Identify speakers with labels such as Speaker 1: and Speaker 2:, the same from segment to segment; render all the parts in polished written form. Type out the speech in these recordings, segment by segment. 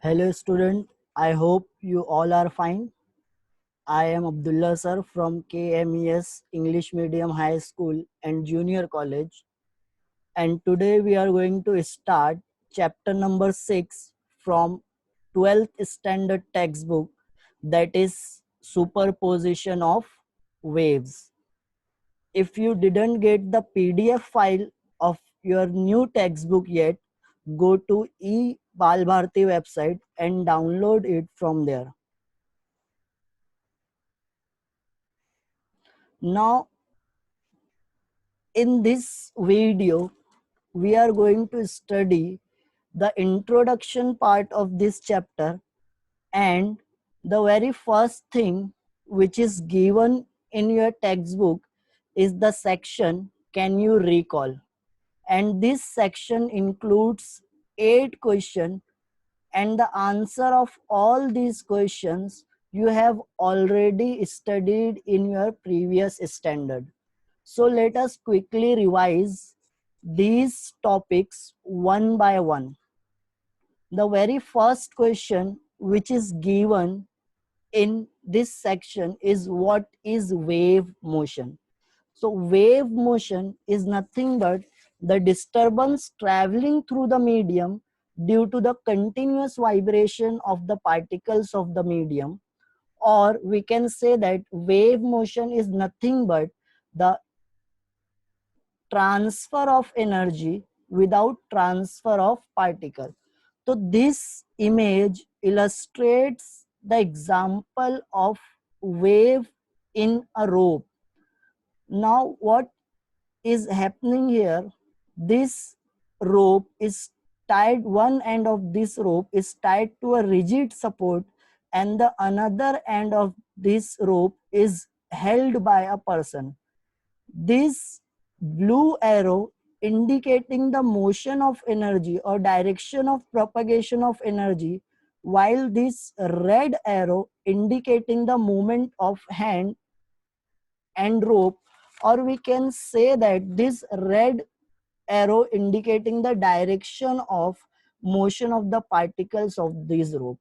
Speaker 1: Hello student, I hope you all are fine. I am Abdullah sir from KMES English Medium High School and Junior College, and today we are going to start chapter number 6 from 12th standard textbook, that is superposition of waves. If you didn't get the PDF file of your new textbook yet, go to e-Balbharti website and download it from there. Now, in this video, we are going to study the introduction part of this chapter, and the very first thing which is given in your textbook is the section "Can you recall?" And this section includes 8 questions, and the answer of all these questions you have already studied in your previous standard. So let us quickly revise these topics one by one. The very first question which is given in this section is, what is wave motion? So wave motion is nothing but the disturbance traveling through the medium due to the continuous vibration of the particles of the medium, or we can say that wave motion is nothing but the transfer of energy without transfer of particle. So this image illustrates the example of wave in a rope. Now what is happening here? This rope is tied, one end of this rope is tied to a rigid support, and the another end of this rope is held by a person. This blue arrow indicating the motion of energy or direction of propagation of energy, while this red arrow indicating the movement of hand and rope, or we can say that this red arrow indicating the direction of motion of the particles of this rope.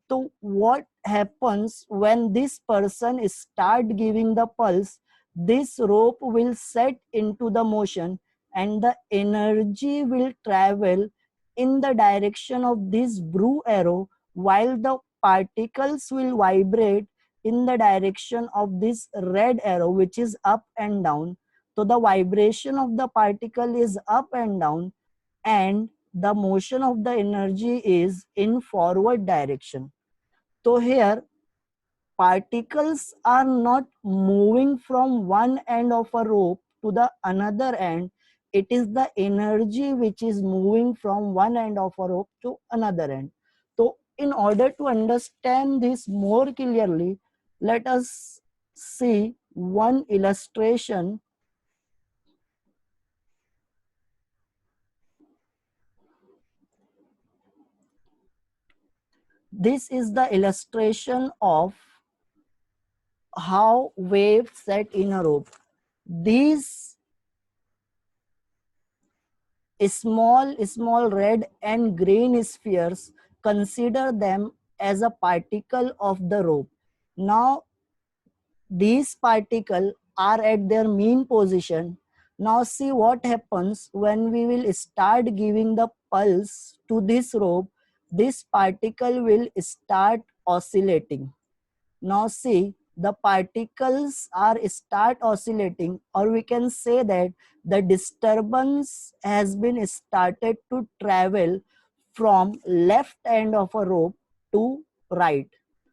Speaker 1: So what happens when this person start giving the pulse? This rope will set into the motion, and the energy will travel in the direction of this blue arrow, while the particles will vibrate in the direction of this red arrow, which is up and down. So the vibration of the particle is up and down, and the motion of the energy is in forward direction. So here particles are not moving from one end of a rope to the another end. It is the energy which is moving from one end of a rope to another end. So in order to understand this more clearly, let us see one illustration. This is the illustration of how waves set in a rope. These small red and green spheres, consider them as a particle of the rope. Now these particles are at their mean position. Now see what happens when we will start giving the pulse to this rope. This particle will start oscillating. Now see, the particles are start oscillating, or we can say that the disturbance has been started to travel from left end of a rope to right.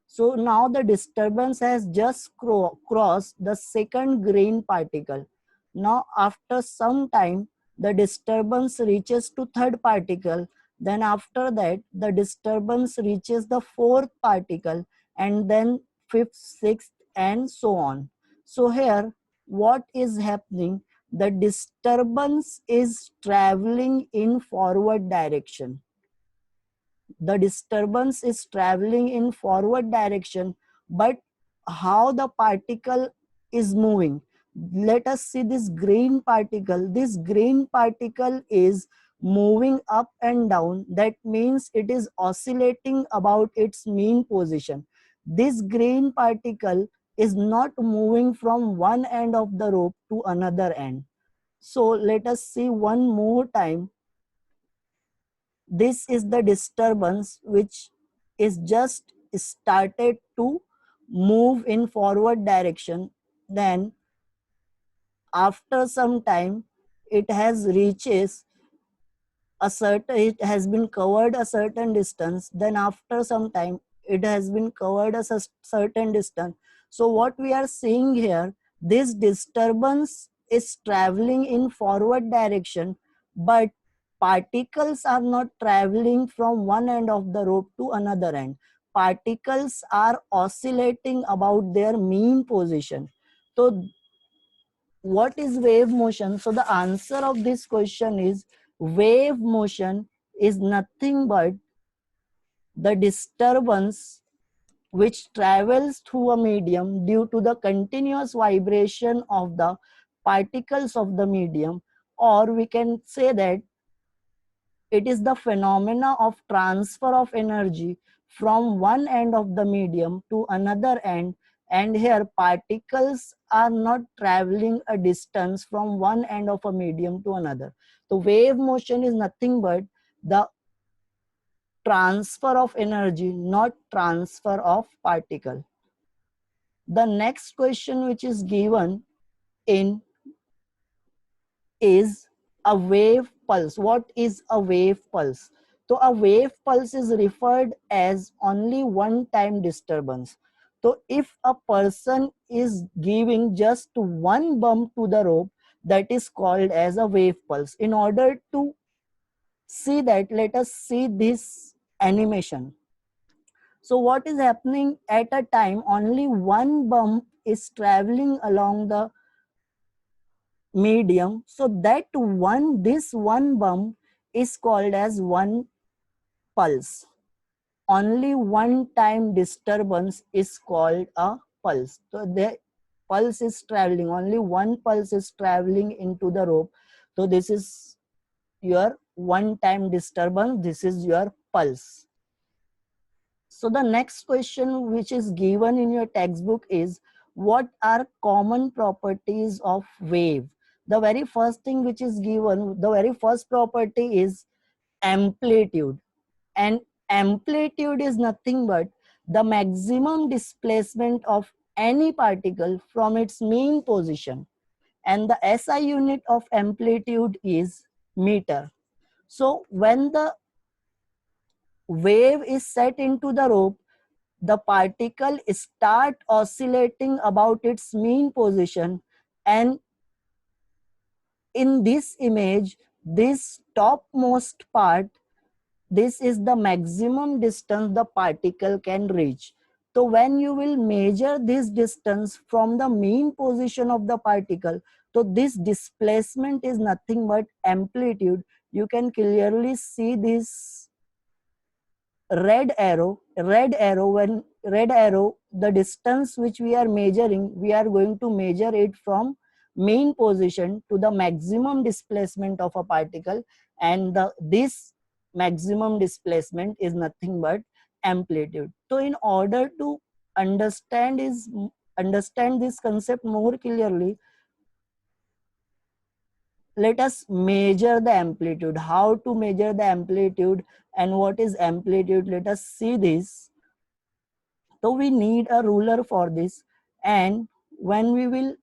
Speaker 1: So now the disturbance has just crossed the second green particle. Now after some time, the disturbance reaches to third particle. Then after that, the disturbance reaches the fourth particle, and then fifth, sixth, and so on. So here, what is happening? The disturbance is traveling in forward direction. The disturbance is traveling in forward direction, but how the particle is moving? Let us see this green particle. This green particle is moving up and down, that means it is oscillating about its mean position. This green particle is not moving from one end of the rope to another end. So let us see one more time. This is the disturbance which is just started to move in forward direction. Then after some time it has reaches a certain, it has been covered a certain distance, then after some time it has been covered a certain distance. So what we are seeing here, this disturbance is traveling in forward direction, but particles are not traveling from one end of the rope to another end. Particles are oscillating about their mean position. So what is wave motion? So the answer of this question is, wave motion is nothing but the disturbance which travels through a medium due to the continuous vibration of the particles of the medium, or we can say that it is the phenomena of transfer of energy from one end of the medium to another end, and here particles are not traveling a distance from one end of a medium to another. So wave motion is nothing but the transfer of energy, not transfer of particle. The next question which is given in is a wave pulse. What is a wave pulse? So a wave pulse is referred as only one time disturbance. So if a person is giving just one bump to the rope, that is called as a wave pulse. In order to see that, let us see this animation. So what is happening at a time, only one bump is traveling along the medium. So that one, this one bump is called as one pulse. Only one time disturbance is called a pulse. So the pulse is traveling, only one pulse is traveling into the rope. So this is your one time disturbance, this is your pulse. So the next question which is given in your textbook is, what are common properties of wave? The very first thing which is given, the very first property is amplitude. And amplitude is nothing but the maximum displacement of any particle from its mean position. And the SI unit of amplitude is meter. So when the wave is set into the rope, the particle start oscillating about its mean position, and in this image, this topmost part, this is the maximum distance the particle can reach. So when you will measure this distance from the mean position of the particle, so this displacement is nothing but amplitude. You can clearly see this when red arrow, the distance which we are measuring, we are going to measure it from mean position to the maximum displacement of a particle, and this maximum displacement is nothing but amplitude. So in order to understand this concept more clearly, let us measure the amplitude. How to measure the amplitude and what is amplitude? Let us see this. So we need a ruler for this, and when we will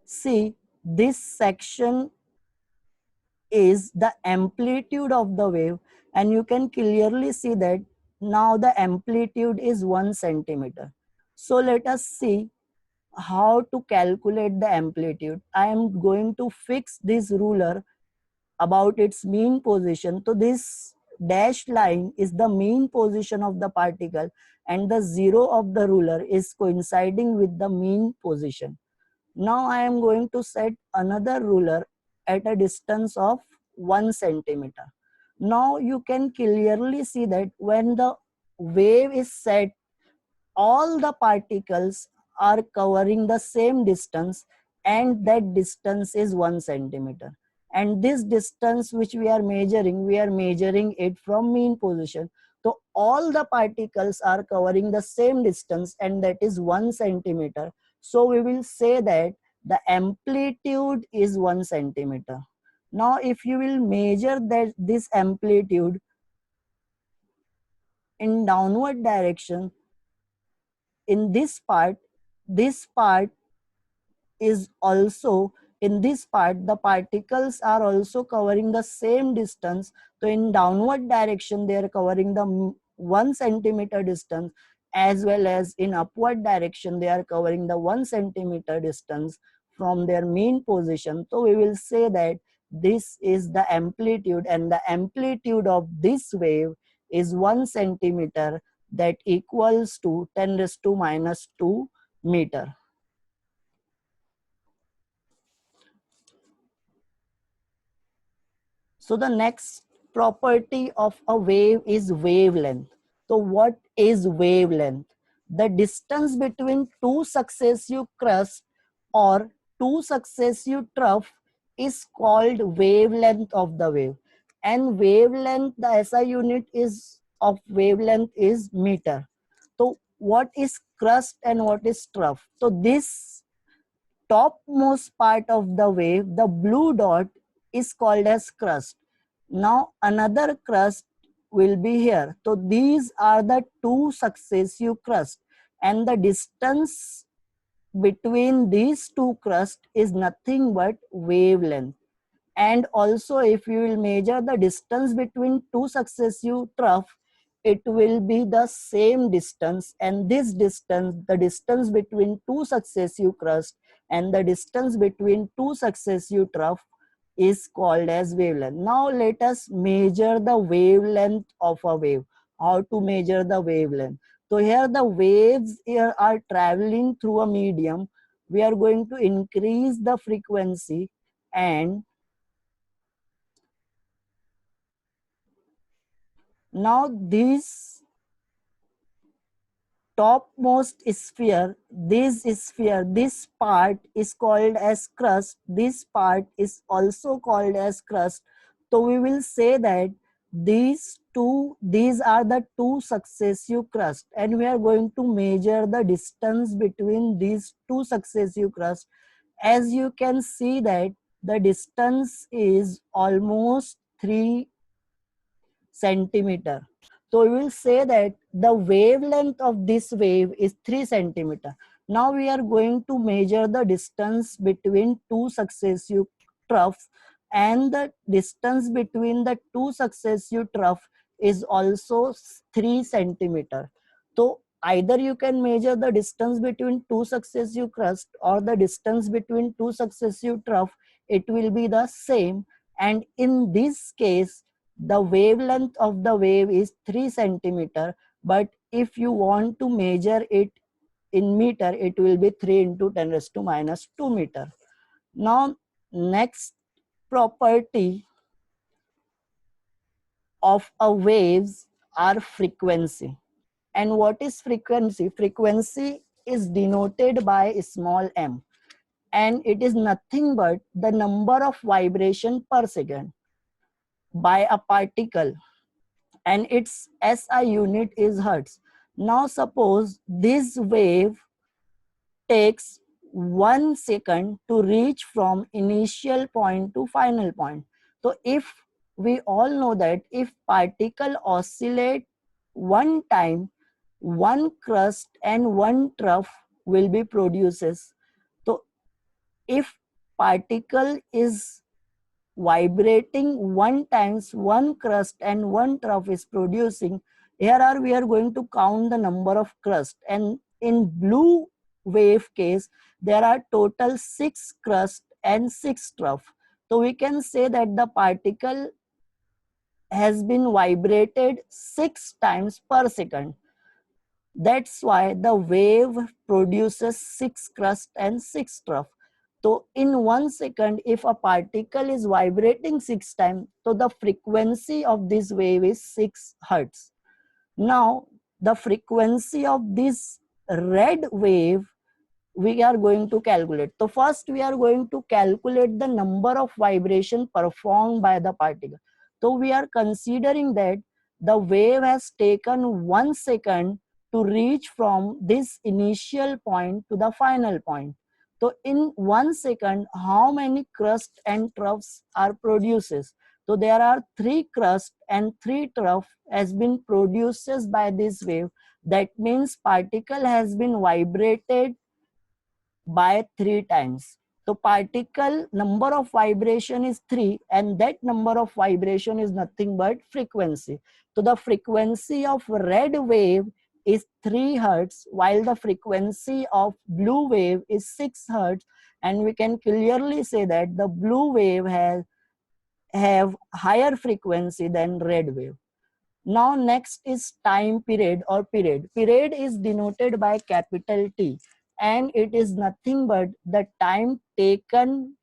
Speaker 1: see, this section is the amplitude of the wave, and you can clearly see that now the amplitude is 1 centimeter. So let us see how to calculate the amplitude. I am going to fix this ruler about its mean position. So this dashed line is the mean position of the particle, and the zero of the ruler is coinciding with the mean position. Now I am going to set another ruler at a distance of 1 centimeter. Now you can clearly see that when the wave is set, all the particles are covering the same distance, and that distance is 1 centimeter. And this distance which we are measuring it from mean position. So all the particles are covering the same distance, and that is 1 centimeter. So we will say that the amplitude is 1 centimeter. Now if you will measure that this amplitude in downward direction, in this part is also, in this part the particles are also covering the same distance. So in downward direction they are covering the 1 centimeter distance, as well as in upward direction they are covering the 1 centimeter distance from their mean position. So we will say that this is the amplitude, and the amplitude of this wave is 1 centimeter, that equals to 10 raised to minus 2 meter. So the next property of a wave is wavelength. So what is wavelength? The distance between two successive crusts or two successive trough is called wavelength of the wave. And wavelength, the SI unit is of wavelength is meter. So what is crust and what is trough? So this topmost part of the wave, the blue dot, is called as crust. Now another crust will be here. So these are the two successive crusts, and the distance between these two crusts is nothing but wavelength. And also if you will measure the distance between two successive trough, it will be the same distance, and this distance, the distance between two successive crust and the distance between two successive trough, is called as wavelength. Now let us measure the wavelength of a wave. How to measure the wavelength? So here the waves here are traveling through a medium. We are going to increase the frequency, and now this topmost sphere, this part is called as crust, this part is also called as crust. So we will say that these are the two successive crusts, and we are going to measure the distance between these two successive crusts. As you can see that the distance is almost 3 centimeter. So we will say that the wavelength of this wave is 3 centimeter. Now we are going to measure the distance between two successive troughs, and the distance between the two successive troughs is also 3 centimeter. So either you can measure the distance between two successive crusts or the distance between two successive troughs, it will be the same. And in this case, the wavelength of the wave is 3 centimeter, but if you want to measure it in meter, it will be 3 into 10 raised to minus 2 meter. Now next property of a waves are frequency. And what is frequency? Frequency is denoted by small m, and it is nothing but the number of vibration per second by a particle, and its SI unit is hertz. Now suppose this wave takes 1 second to reach from initial point to final point. So if we all know that if particle oscillate one time, one crust and one trough will be produces. So if particle is vibrating one times, one crust and one trough is producing, here are we are going to count the number of crust, and in blue wave case there are total 6 crust and 6 trough. So we can say that the particle has been vibrated 6 times per second. That's why the wave produces 6 crust and 6 trough. So in 1 second, if a particle is vibrating 6 times, so the frequency of this wave is 6 hertz. Now, the frequency of this red wave we are going to calculate. So first we are going to calculate the number of vibration performed by the particle. So we are considering that the wave has taken 1 second to reach from this initial point to the final point. So in 1 second, how many crusts and troughs are produced? So there are 3 crusts and 3 troughs has been produced by this wave. That means particle has been vibrated by 3 times. So particle number of vibration is 3, and that number of vibration is nothing but frequency. So the frequency of red wave is 3 hertz, while the frequency of blue wave is 6 hertz, and we can clearly say that the blue wave have higher frequency than red wave. Now next is time period or period. Period is denoted by capital T, and it is nothing but the time taken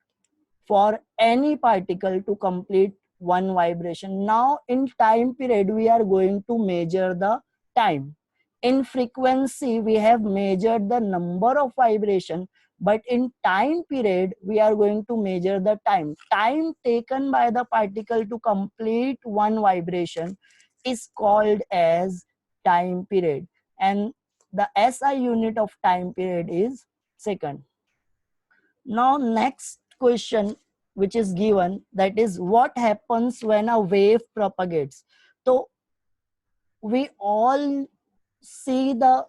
Speaker 1: for any particle to complete one vibration. Now in time period we are going to measure the time. In frequency we have measured the number of vibration, but in time period we are going to measure the time. Time taken by the particle to complete one vibration is called as time period, and the SI unit of time period is second. Now next question which is given, that is what happens when a wave propagates. So we all see the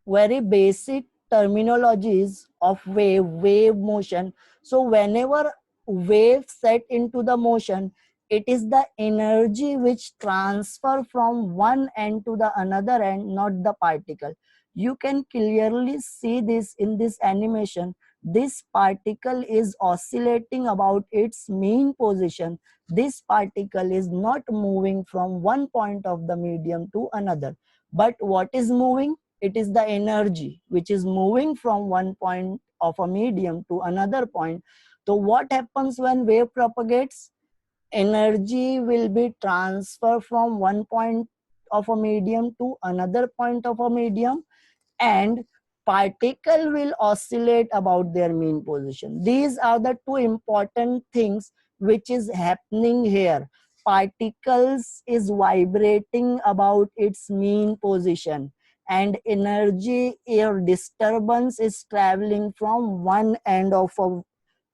Speaker 1: very basic terminologies of wave motion. So whenever wave set into the motion, it is the energy which transfer from one end to the another end, not the particle. You can clearly see this in this animation. This particle is oscillating about its mean position. This particle is not moving from one point of the medium to another. But what is moving? It is the energy which is moving from one point of a medium to another point. So what happens when wave propagates? Energy will be transferred from one point of a medium to another point of a medium, and particle will oscillate about their mean position. These are the two important things which is happening here. Particles is vibrating about its mean position, and energy or disturbance is traveling from one end of a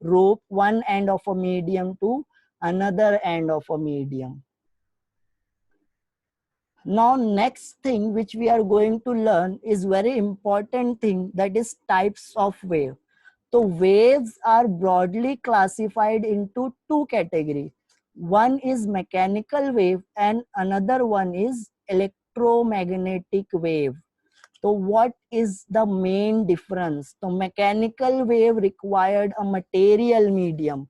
Speaker 1: rope, one end of a medium to another end of a medium. Now next thing which we are going to learn is very important thing, that is types of wave. So waves are broadly classified into two categories. One is mechanical wave and another one is electromagnetic wave. So what is the main difference? So mechanical wave required a material medium.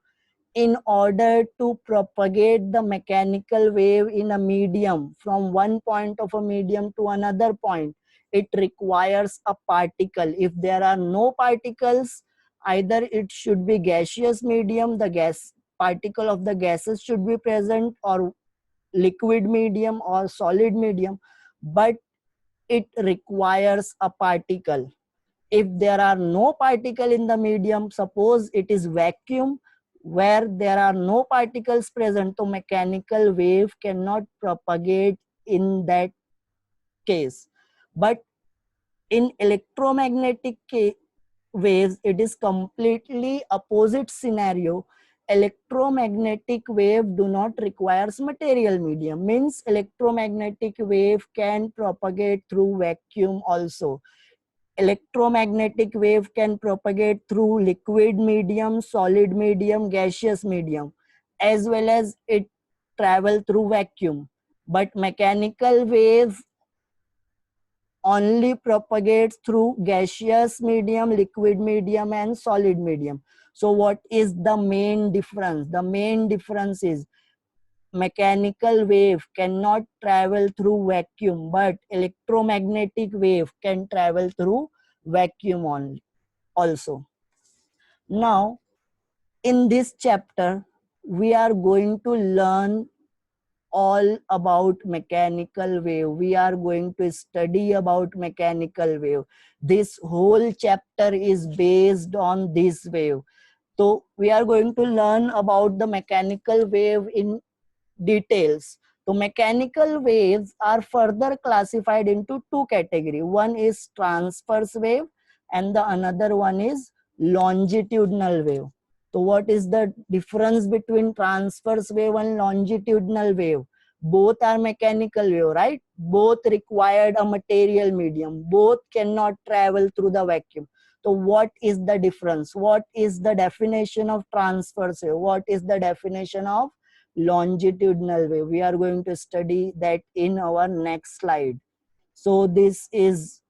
Speaker 1: In order to propagate the mechanical wave in a medium from one point of a medium to another point, it requires a particle. If there are no particles, either it should be gaseous medium, the gas particle of the gases should be present, or liquid medium or solid medium, but it requires a particle. If there are no particle in the medium, suppose it is vacuum where there are no particles present, so mechanical wave cannot propagate in that case. But in electromagnetic waves, it is completely opposite scenario. Electromagnetic wave do not requires material medium, means electromagnetic wave can propagate through vacuum also. Electromagnetic wave can propagate through liquid medium, solid medium, gaseous medium, as well as it travel through vacuum. But mechanical wave only propagates through gaseous medium, liquid medium, and solid medium. So what is the main difference? The main difference is mechanical wave cannot travel through vacuum, but electromagnetic wave can travel through vacuum only also. Now, in this chapter, we are going to learn all about mechanical wave. We are going to study about mechanical wave. This whole chapter is based on this wave. So we are going to learn about the mechanical wave in details. So mechanical waves are further classified into two categories. One is transverse wave and the another one is longitudinal wave. So what is the difference between transverse wave and longitudinal wave? Both are mechanical wave, right? Both required a material medium. Both cannot travel through the vacuum. So what is the difference? What is the definition of transverse wave? What is the definition of longitudinal wave? We are going to study that in our next slide. So this is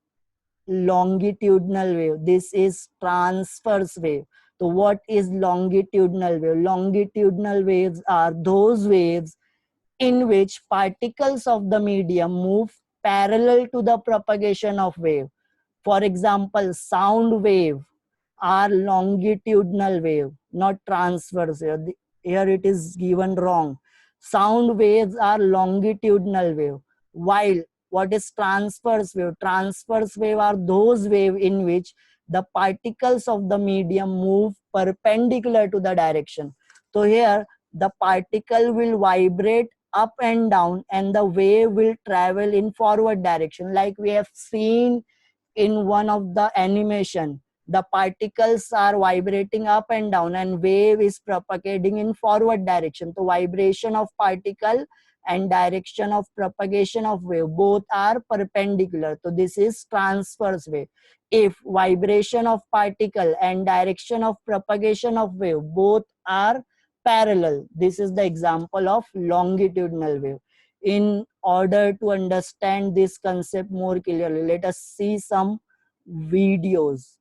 Speaker 1: longitudinal wave. This is transverse wave. So what is longitudinal wave? Longitudinal waves are those waves in which particles of the medium move parallel to the propagation of wave. For example, sound wave are longitudinal wave, not transverse wave. Here it is given wrong. Sound waves are longitudinal wave, while what is transverse wave? Transverse wave are those wave in which the particles of the medium move perpendicular to the direction. So here the particle will vibrate up and down and the wave will travel in forward direction, like we have seen in one of the animation. The particles are vibrating up and down and wave is propagating in forward direction. So vibration of particle and direction of propagation of wave both are perpendicular. So this is transverse wave. If vibration of particle and direction of propagation of wave both are parallel, this is the example of longitudinal wave. In order to understand this concept more clearly, let us see some videos.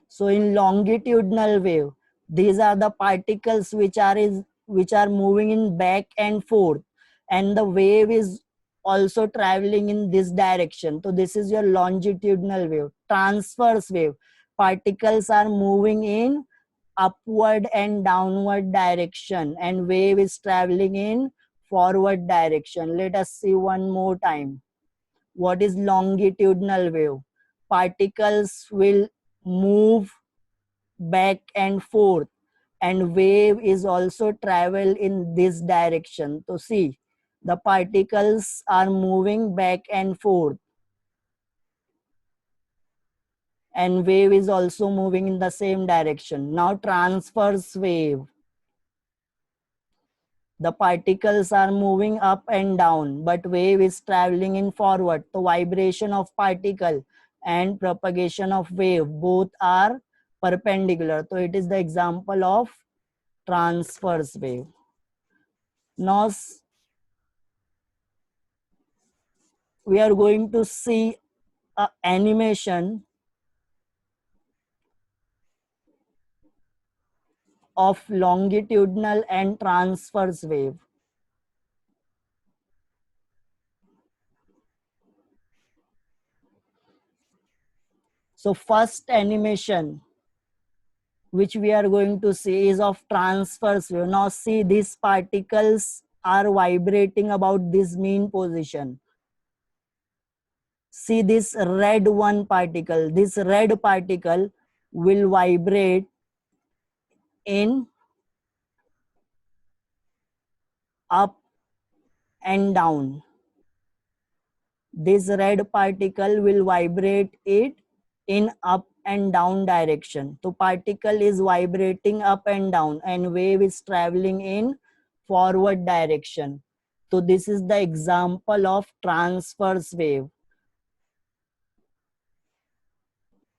Speaker 1: So in longitudinal wave, these are the particles which are moving in back and forth, and the wave is also traveling in this direction. So this is your longitudinal wave. Transverse wave, particles are moving in upward and downward direction and wave is traveling in forward direction. Let us see one more time. What is longitudinal wave? Particles will move back and forth and wave is also travel in this direction. So see, the particles are moving back and forth and wave is also moving in the same direction. Now transverse wave, the particles are moving up and down, but wave is traveling in forward. The vibration of particle and propagation of wave both are perpendicular. So it is the example of transverse wave. Now we are going to see an animation of longitudinal and transverse wave. So first animation which we are going to see is of transverse wave. Now see, these particles are vibrating about this mean position. See this red one particle. This red particle will vibrate in up and down. This red particle will vibrate it in up and down direction. So particle is vibrating up and down and wave is traveling in forward direction. So this is the example of transverse wave.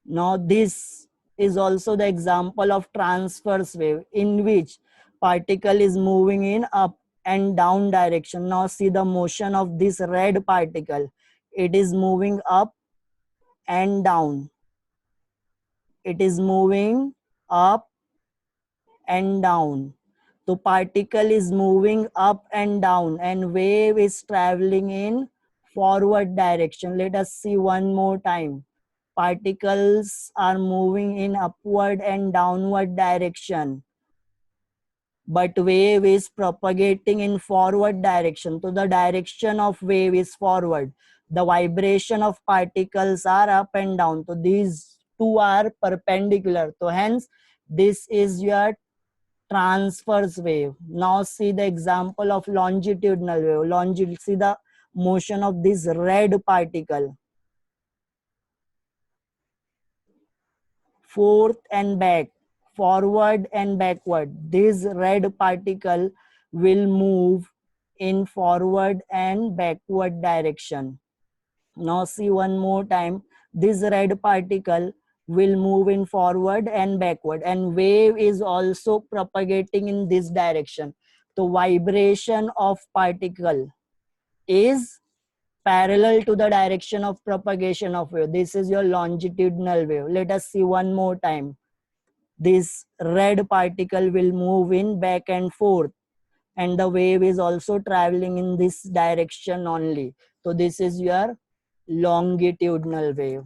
Speaker 1: Now this is also the example of transverse wave in which particle is moving in up and down direction. Now see the motion of this red particle. It is moving up and down. It is moving up and down. So particle is moving up and down and wave is traveling in forward direction. Let us see one more time. Particles are moving in upward and downward direction, but wave is propagating in forward direction. So the direction of wave is forward. The vibration of particles are up and down. So these two are perpendicular. So hence this is your transverse wave. Now see the example of longitudinal wave. See the motion of this red particle. Forth and back, forward and backward. This red particle will move in forward and backward direction. Now see one more time. This red particle will move in forward and backward, and wave is also propagating in this direction. The vibration of particle is parallel to the direction of propagation of wave. This is your longitudinal wave. Let us see one more time. This red particle will move in back and forth, and the wave is also traveling in this direction only. So this is your longitudinal wave.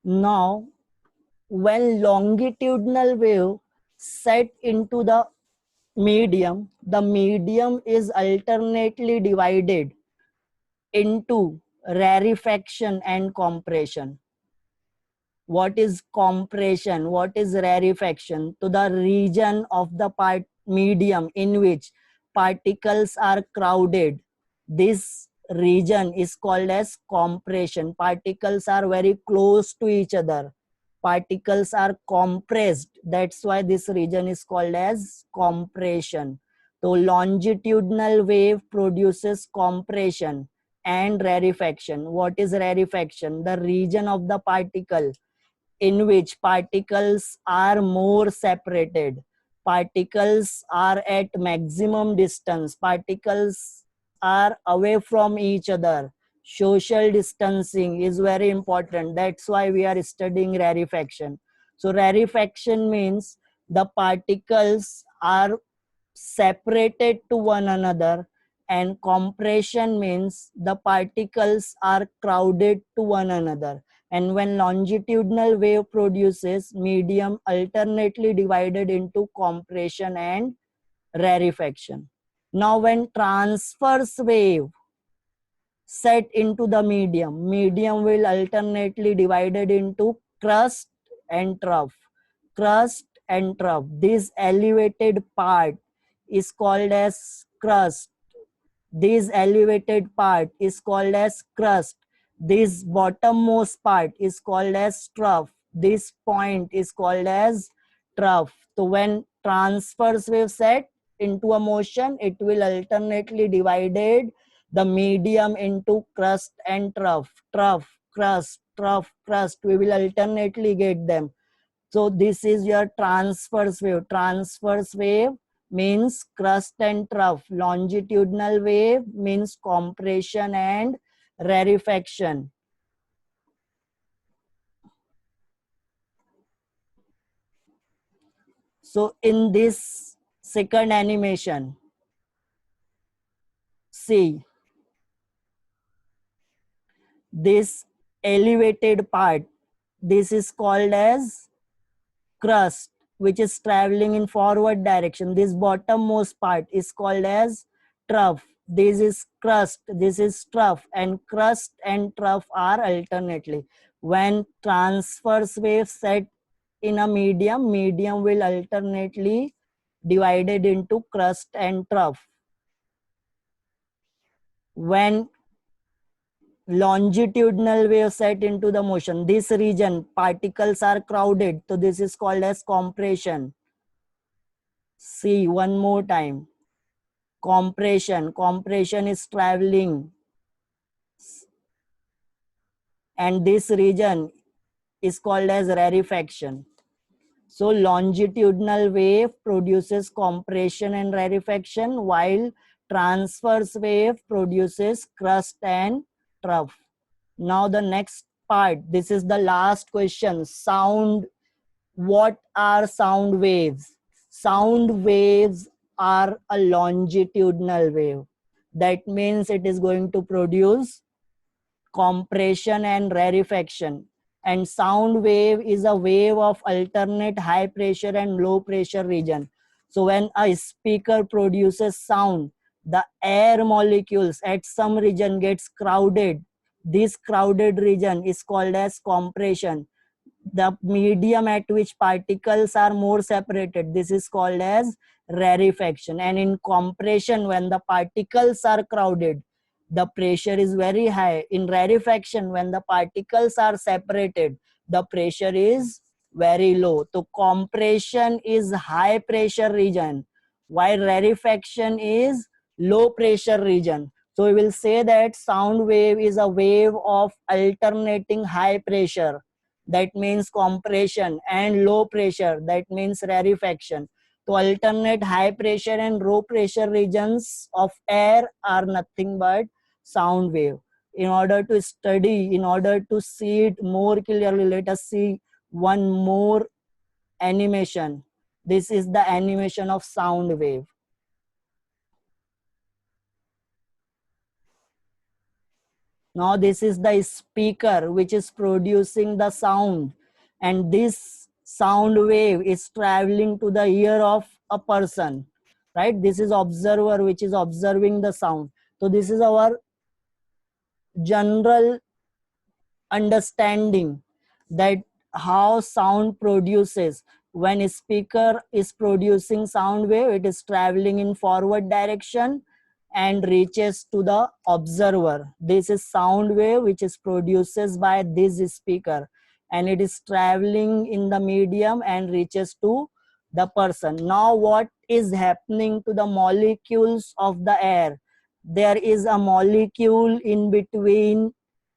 Speaker 1: Now when longitudinal wave set into the medium is alternately divided into rarefaction and compression. What is compression? What is rarefaction? To the region of the medium in which particles are crowded. This region is called as compression. Particles are very close to each other. Particles are compressed. That's why this region is called as compression. So longitudinal wave produces compression and rarefaction. What is rarefaction? The region of the particle in which particles are more separated. Particles are at maximum distance. Particles are away from each other. Social distancing is very important. That's why we are studying rarefaction. So rarefaction means the particles are separated to one another, and compression means the particles are crowded to one another. And when longitudinal wave produces medium alternately divided into compression and rarefaction. Now when transverse wave set into the medium will alternately divided into crust and trough. Crust and trough. This elevated part is called as crust. This elevated part is called as crust. This bottommost part is called as trough. This point is called as trough. So when transverse wave set into a motion, it will alternately divided the medium into crust and trough. Trough, crust, trough, crust. We will alternately get them. So this is your transverse wave. Transverse wave means crust and trough. Longitudinal wave means compression and rarefaction. So in this second animation, see this elevated part. This is called as crust, which is traveling in forward direction. This bottommost part is called as trough. This is crust, this is trough, and crust and trough are alternately. When transverse wave set in a medium will alternately divided into crust and trough. When longitudinal wave set into the motion, this region particles are crowded, so this is called as compression. See one more time. Compression is traveling, and this region is called as rarefaction. So longitudinal wave produces compression and rarefaction, while transverse wave produces crust and trough. Now the next part, this is the last question. Sound. What are sound waves? Sound waves are a longitudinal wave. That means it is going to produce compression and rarefaction. And sound wave is a wave of alternate high pressure and low pressure region. So when a speaker produces sound, the air molecules at some region gets crowded. This crowded region is called as compression. The medium at which particles are more separated, this is called as rarefaction. And in compression, when the particles are crowded, the pressure is very high. In rarefaction, when the particles are separated, the pressure is very low. So compression is high pressure region, while rarefaction is low pressure region. So we will say that sound wave is a wave of alternating high pressure, that means compression, and low pressure, that means rarefaction. To alternate high pressure and low pressure regions of air are nothing but sound wave. In order to study, in order to see it more clearly, let us see one more animation. This is the animation of sound wave. Now this is the speaker which is producing the sound, and this sound wave is traveling to the ear of a person, right? This is observer which is observing the sound. So this is our general understanding that how sound produces. When a speaker is producing sound wave, it is traveling in forward direction and reaches to the observer. This is sound wave which is produces by this speaker, and it is traveling in the medium and reaches to the person. Now what is happening to the molecules of the air? There is a molecule in between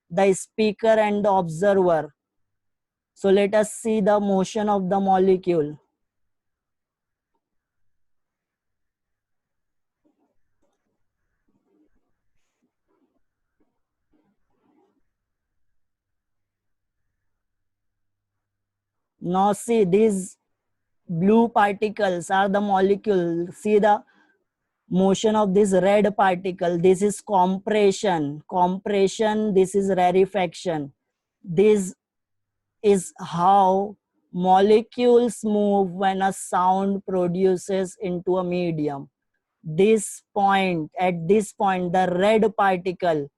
Speaker 1: the speaker and the observer. So let us see the motion of the molecule. Now see, these blue particles are the molecule. See the motion of this red particle. This is compression. Compression, this is rarefaction. This is how molecules move when a sound produces into a medium. At this point, the red particle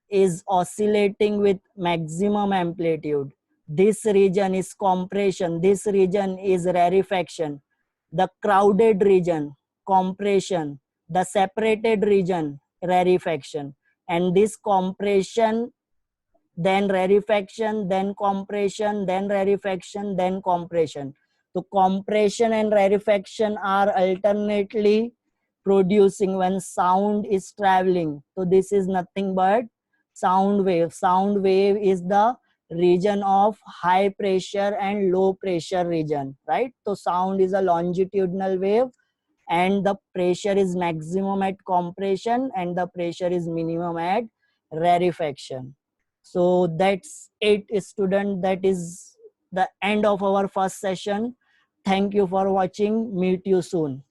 Speaker 1: is oscillating with maximum amplitude. This region is compression, this region is rarefaction. The crowded region, compression, the separated region, rarefaction. And this compression, then rarefaction, then compression, then rarefaction, then compression. So compression and rarefaction are alternately producing when sound is traveling. So this is nothing but sound wave. Sound wave is the region of high pressure and low pressure region, right? So sound is a longitudinal wave, and the pressure is maximum at compression and the pressure is minimum at rarefaction. So that's it, student. That is the end of our first session. Thank you for watching. Meet you soon.